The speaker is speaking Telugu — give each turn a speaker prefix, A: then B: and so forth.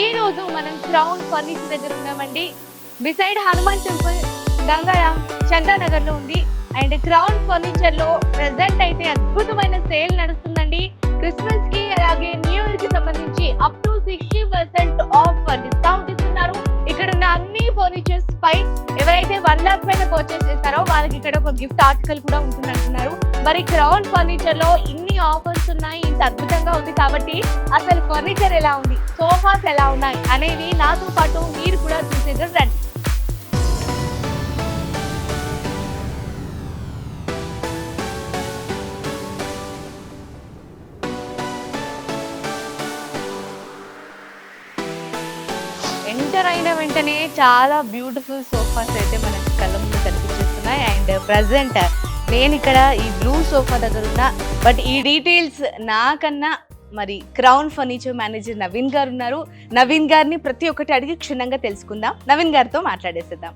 A: ఈ రోజు మనం క్రౌన్ ఫర్నిచర్ దగ్గర ఉన్నామండి. బిసైడ్ హనుమాన్ టెంపుల్, గంగారాం, చందానగర్ లో ఉంది. అండ్ క్రౌన్ ఫర్నిచర్ లో ప్రెసెంట్ అయితే అద్భుతమైన సేల్ నడుస్తుందండి. క్రిస్మస్ కి అలాగే న్యూ ఇయర్ కి సంబంధించి అప్ టు 60% ఆఫ్ డిస్కౌంట్ ఇస్తున్నారు. ఇక్కడ ఉన్న అన్ని ఫర్నిచర్స్ పై ఎవరైతే 1 lakh పైన పర్చేస్ చేస్తారో వాళ్ళకి ఇక్కడ ఒక గిఫ్ట్ ఆర్టికల్ కూడా ఉంటుందంటున్నారు. మరి క్రౌన్ ఫర్నిచర్ లో ఇన్ని ఆఫర్స్ ఉన్నాయి, ఇంత అద్భుతంగా ఉంది కాబట్టి అసలు ఫర్నిచర్ ఎలా ఉంది, సోఫాస్ ఎలా ఉన్నాయి అనేవి నాతో పాటు మీరు కూడా చూసేది రండి. ఎంటర్ అయిన వెంటనే చాలా బ్యూటిఫుల్ సోఫాస్ అయితే మనకి కళ్ళ ముందు కనిపించేస్తున్నాయి. అండ్ ప్రజెంట్ నేను ఇక్కడ ఈ బ్లూ సోఫా దగ్గర ఉన్నా. బట్ ఈ డీటెయిల్స్ నాకన్నా మరి క్రౌన్ ఫర్నిచర్ మేనేజర్ నవీన్ గారు ఉన్నారు. నవీన్ గారిని ప్రతి ఒక్కటి అడిగి క్షుణ్ణంగా తెలుసుకుందాం. నవీన్ గారితో మాట్లాడేసేద్దాం.